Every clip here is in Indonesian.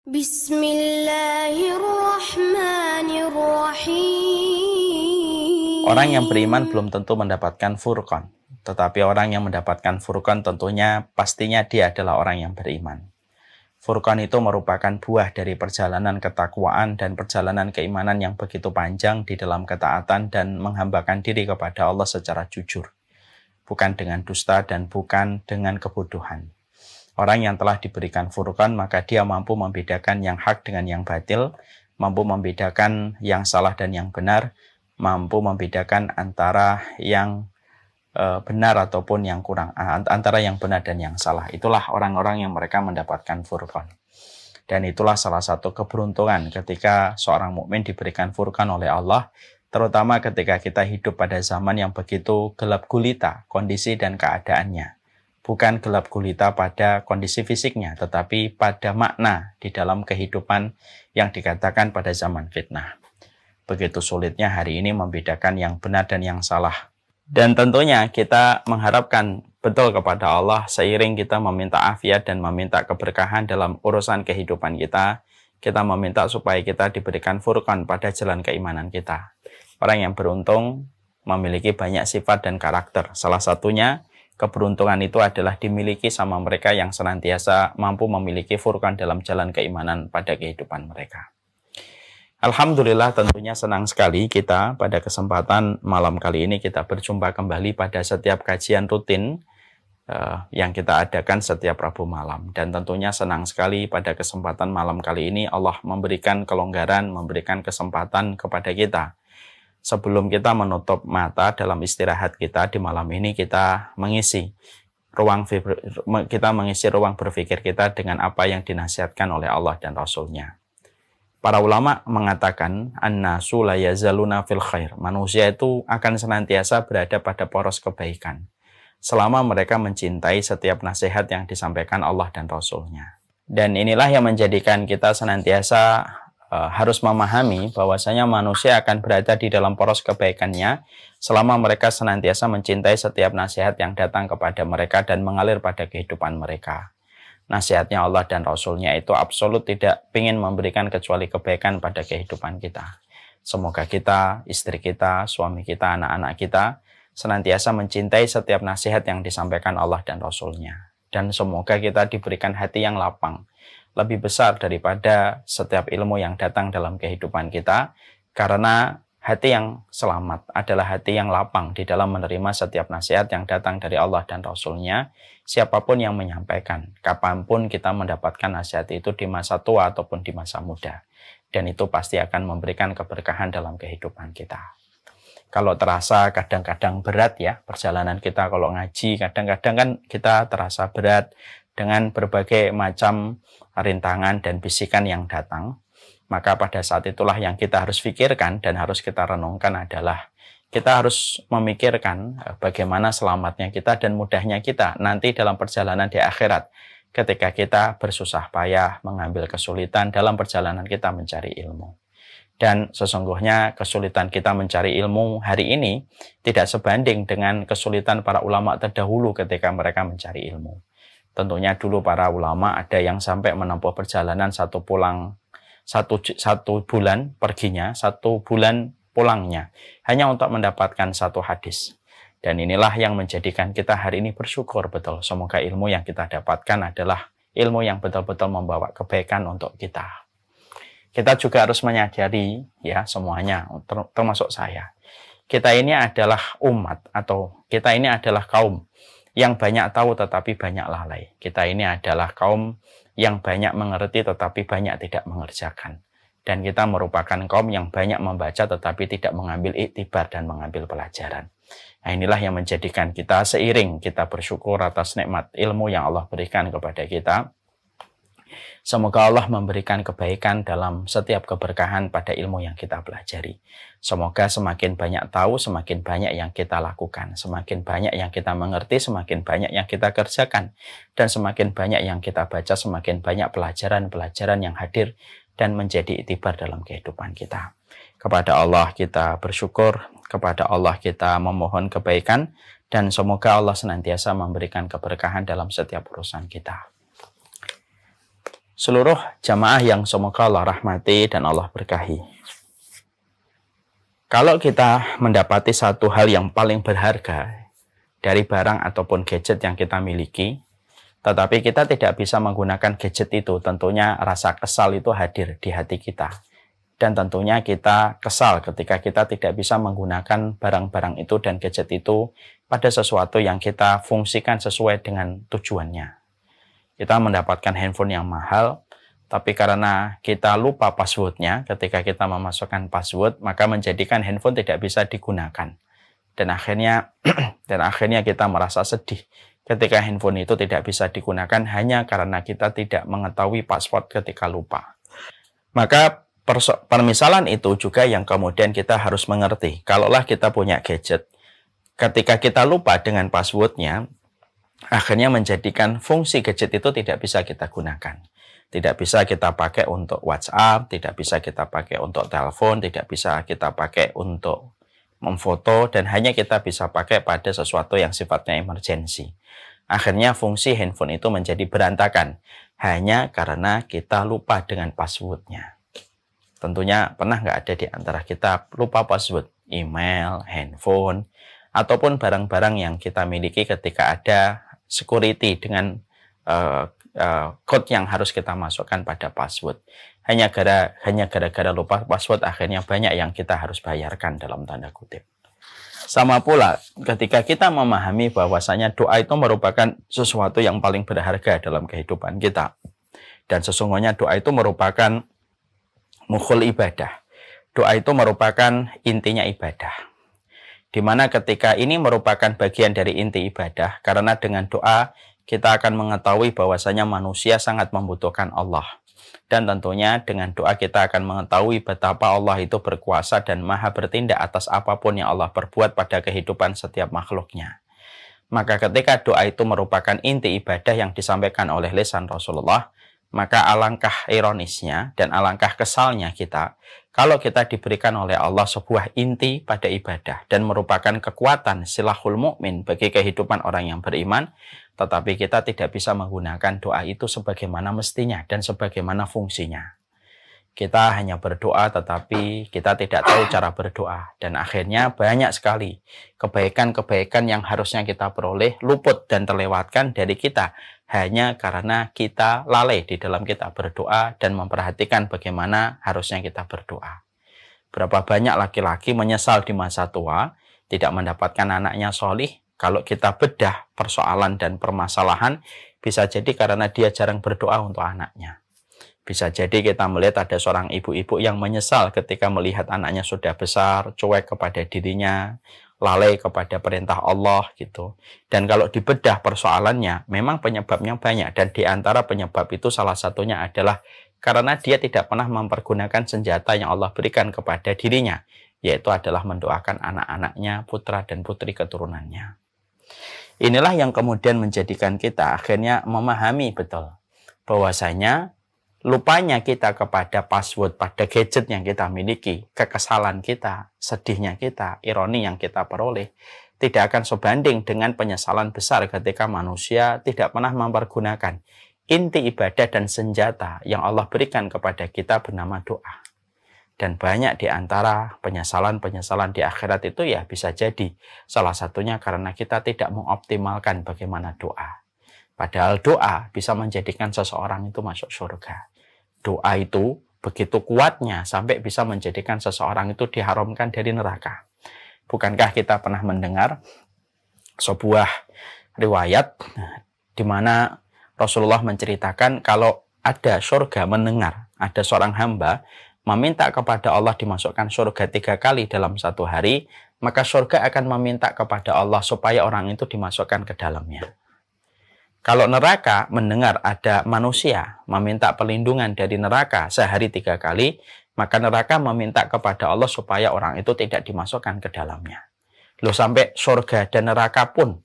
Bismillahirrahmanirrahim. Orang yang beriman belum tentu mendapatkan furqan, tetapi orang yang mendapatkan furqan tentunya pastinya dia adalah orang yang beriman. Furqan itu merupakan buah dari perjalanan ketakwaan dan perjalanan keimanan yang begitu panjang di dalam ketaatan dan menghambakan diri kepada Allah secara jujur, bukan dengan dusta dan bukan dengan kebodohan. Orang yang telah diberikan furqan, maka dia mampu membedakan yang hak dengan yang batil, mampu membedakan yang salah dan yang benar, mampu membedakan antara yang benar ataupun yang kurang, antara yang benar dan yang salah. Itulah orang-orang yang mereka mendapatkan furqan. Dan itulah salah satu keberuntungan ketika seorang mukmin diberikan furqan oleh Allah, terutama ketika kita hidup pada zaman yang begitu gelap gulita kondisi dan keadaannya. Bukan gelap gulita pada kondisi fisiknya, tetapi pada makna di dalam kehidupan yang dikatakan pada zaman fitnah. Begitu sulitnya hari ini membedakan yang benar dan yang salah. Dan tentunya kita mengharapkan betul kepada Allah seiring kita meminta afiat dan meminta keberkahan dalam urusan kehidupan kita. Kita meminta supaya kita diberikan furqan pada jalan keimanan kita. Orang yang beruntung memiliki banyak sifat dan karakter. Salah satunya keberuntungan itu adalah dimiliki sama mereka yang senantiasa mampu memiliki furqan dalam jalan keimanan pada kehidupan mereka. Alhamdulillah, tentunya senang sekali kita pada kesempatan malam kali ini kita berjumpa kembali pada setiap kajian rutin yang kita adakan setiap Rabu malam. Dan tentunya senang sekali pada kesempatan malam kali ini Allah memberikan kelonggaran, memberikan kesempatan kepada kita. Sebelum kita menutup mata dalam istirahat kita di malam ini, kita mengisi ruang berpikir kita dengan apa yang dinasihatkan oleh Allah dan Rasul-Nya. Para ulama mengatakan, an-nasu la yazaluna fil khair. Manusia itu akan senantiasa berada pada poros kebaikan selama mereka mencintai setiap nasihat yang disampaikan Allah dan Rasul-Nya. Dan inilah yang menjadikan kita senantiasa harus memahami bahwasanya manusia akan berada di dalam poros kebaikannya selama mereka senantiasa mencintai setiap nasihat yang datang kepada mereka dan mengalir pada kehidupan mereka. Nasihatnya Allah dan Rasul-Nya itu absolut tidak ingin memberikan kecuali kebaikan pada kehidupan kita. Semoga kita, istri kita, suami kita, anak-anak kita senantiasa mencintai setiap nasihat yang disampaikan Allah dan Rasul-Nya. Dan semoga kita diberikan hati yang lapang, lebih besar daripada setiap ilmu yang datang dalam kehidupan kita, karena hati yang selamat adalah hati yang lapang di dalam menerima setiap nasihat yang datang dari Allah dan Rasul-Nya, siapapun yang menyampaikan, kapanpun kita mendapatkan nasihat itu di masa tua ataupun di masa muda, dan itu pasti akan memberikan keberkahan dalam kehidupan kita. Kalau terasa kadang-kadang berat ya, perjalanan kita kalau ngaji, kadang-kadang kan kita terasa berat, dengan berbagai macam rintangan dan bisikan yang datang, maka pada saat itulah yang kita harus pikirkan dan harus kita renungkan adalah kita harus memikirkan bagaimana selamatnya kita dan mudahnya kita nanti dalam perjalanan di akhirat ketika kita bersusah payah mengambil kesulitan dalam perjalanan kita mencari ilmu. Dan sesungguhnya kesulitan kita mencari ilmu hari ini tidak sebanding dengan kesulitan para ulama terdahulu ketika mereka mencari ilmu. Tentunya dulu para ulama ada yang sampai menempuh perjalanan satu bulan perginya, 1 bulan pulangnya, hanya untuk mendapatkan satu hadis. Dan inilah yang menjadikan kita hari ini bersyukur betul. Semoga ilmu yang kita dapatkan adalah ilmu yang betul-betul membawa kebaikan untuk kita. Kita juga harus menyadari ya semuanya, termasuk saya. Kita ini adalah umat atau kita ini adalah kaum yang banyak tahu tetapi banyak lalai. Kita ini adalah kaum yang banyak mengerti tetapi banyak tidak mengerjakan. Dan kita merupakan kaum yang banyak membaca tetapi tidak mengambil iktibar dan mengambil pelajaran. Nah, inilah yang menjadikan kita seiring kita bersyukur atas nikmat ilmu yang Allah berikan kepada kita. Semoga Allah memberikan kebaikan dalam setiap keberkahan pada ilmu yang kita pelajari. Semoga semakin banyak tahu, semakin banyak yang kita lakukan. Semakin banyak yang kita mengerti, semakin banyak yang kita kerjakan. Dan semakin banyak yang kita baca, semakin banyak pelajaran-pelajaran yang hadir dan menjadi iktibar dalam kehidupan kita. Kepada Allah kita bersyukur, kepada Allah kita memohon kebaikan, dan semoga Allah senantiasa memberikan keberkahan dalam setiap urusan kita. Seluruh jamaah yang semoga Allah rahmati dan Allah berkahi. Kalau kita mendapati satu hal yang paling berharga dari barang ataupun gadget yang kita miliki, tetapi kita tidak bisa menggunakan gadget itu, tentunya rasa kesal itu hadir di hati kita. Dan tentunya kita kesal ketika kita tidak bisa menggunakan barang-barang itu dan gadget itu pada sesuatu yang kita fungsikan sesuai dengan tujuannya. Kita mendapatkan handphone yang mahal, tapi karena kita lupa passwordnya ketika kita memasukkan password, maka menjadikan handphone tidak bisa digunakan. Dan akhirnya kita merasa sedih ketika handphone itu tidak bisa digunakan hanya karena kita tidak mengetahui password ketika lupa. Maka permisalan itu juga yang kemudian kita harus mengerti. Kalaulah kita punya gadget, ketika kita lupa dengan passwordnya, akhirnya menjadikan fungsi gadget itu tidak bisa kita gunakan. Tidak bisa kita pakai untuk WhatsApp, tidak bisa kita pakai untuk telepon, tidak bisa kita pakai untuk memfoto, dan hanya kita bisa pakai pada sesuatu yang sifatnya emergensi. Akhirnya fungsi handphone itu menjadi berantakan hanya karena kita lupa dengan passwordnya. Tentunya pernah nggak ada di antara kita lupa password email, handphone, ataupun barang-barang yang kita miliki ketika ada security dengan code yang harus kita masukkan pada password. Hanya gara-gara lupa password, akhirnya banyak yang kita harus bayarkan dalam tanda kutip. Sama pula ketika kita memahami bahwasanya doa itu merupakan sesuatu yang paling berharga dalam kehidupan kita. Dan sesungguhnya doa itu merupakan mukhul ibadah. Doa itu merupakan intinya ibadah. Dimana ketika ini merupakan bagian dari inti ibadah, karena dengan doa kita akan mengetahui bahwasanya manusia sangat membutuhkan Allah. Dan tentunya dengan doa kita akan mengetahui betapa Allah itu berkuasa dan maha bertindak atas apapun yang Allah perbuat pada kehidupan setiap makhluknya. Maka ketika doa itu merupakan inti ibadah yang disampaikan oleh lisan Rasulullah, maka alangkah ironisnya dan alangkah kesalnya kita kalau kita diberikan oleh Allah sebuah inti pada ibadah dan merupakan kekuatan silahul mukmin bagi kehidupan orang yang beriman, tetapi kita tidak bisa menggunakan doa itu sebagaimana mestinya dan sebagaimana fungsinya. Kita hanya berdoa tetapi kita tidak tahu cara berdoa, dan akhirnya banyak sekali kebaikan-kebaikan yang harusnya kita peroleh luput dan terlewatkan dari kita hanya karena kita lalai di dalam kita berdoa dan memperhatikan bagaimana harusnya kita berdoa. Berapa banyak laki-laki menyesal di masa tua tidak mendapatkan anaknya solih. Kalau kita bedah persoalan dan permasalahan, bisa jadi karena dia jarang berdoa untuk anaknya. Bisa jadi kita melihat ada seorang ibu-ibu yang menyesal ketika melihat anaknya sudah besar, cuek kepada dirinya, lalai kepada perintah Allah gitu. Dan kalau dibedah persoalannya, memang penyebabnya banyak. Dan di antara penyebab itu salah satunya adalah karena dia tidak pernah mempergunakan senjata yang Allah berikan kepada dirinya, yaitu adalah mendoakan anak-anaknya, putra dan putri keturunannya. Inilah yang kemudian menjadikan kita akhirnya memahami betul bahwasanya lupanya kita kepada password pada gadget yang kita miliki, kekesalan kita, sedihnya kita, ironi yang kita peroleh, tidak akan sebanding dengan penyesalan besar ketika manusia tidak pernah mempergunakan inti ibadah dan senjata yang Allah berikan kepada kita bernama doa. Dan banyak di antara penyesalan-penyesalan di akhirat itu ya bisa jadi salah satunya karena kita tidak mengoptimalkan bagaimana doa. Padahal doa bisa menjadikan seseorang itu masuk surga. Doa itu begitu kuatnya sampai bisa menjadikan seseorang itu diharamkan dari neraka. Bukankah kita pernah mendengar sebuah riwayat di mana Rasulullah menceritakan kalau ada surga mendengar ada seorang hamba meminta kepada Allah dimasukkan surga 3 kali dalam satu hari, maka surga akan meminta kepada Allah supaya orang itu dimasukkan ke dalamnya. Kalau neraka mendengar ada manusia meminta perlindungan dari neraka sehari 3 kali, maka neraka meminta kepada Allah supaya orang itu tidak dimasukkan ke dalamnya. Loh, sampai surga dan neraka pun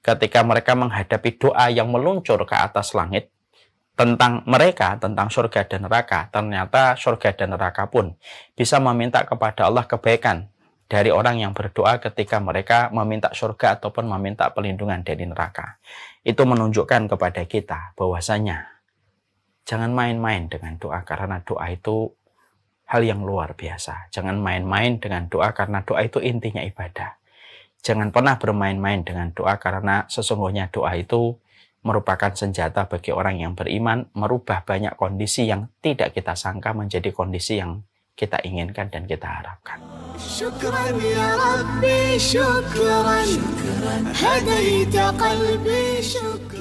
ketika mereka menghadapi doa yang meluncur ke atas langit tentang mereka, tentang surga dan neraka, ternyata surga dan neraka pun bisa meminta kepada Allah kebaikan dari orang yang berdoa ketika mereka meminta surga ataupun meminta perlindungan dari neraka. Itu menunjukkan kepada kita bahwasanya Jangan main-main dengan doa, karena doa itu hal yang luar biasa. Jangan main-main dengan doa, karena doa itu intinya ibadah. Jangan pernah bermain-main dengan doa, karena sesungguhnya doa itu merupakan senjata bagi orang yang beriman, merubah banyak kondisi yang tidak kita sangka menjadi kondisi yang kita inginkan dan kita harapkan. Syukran ya Rabbi, syukran, hadaita qalbi, syukran.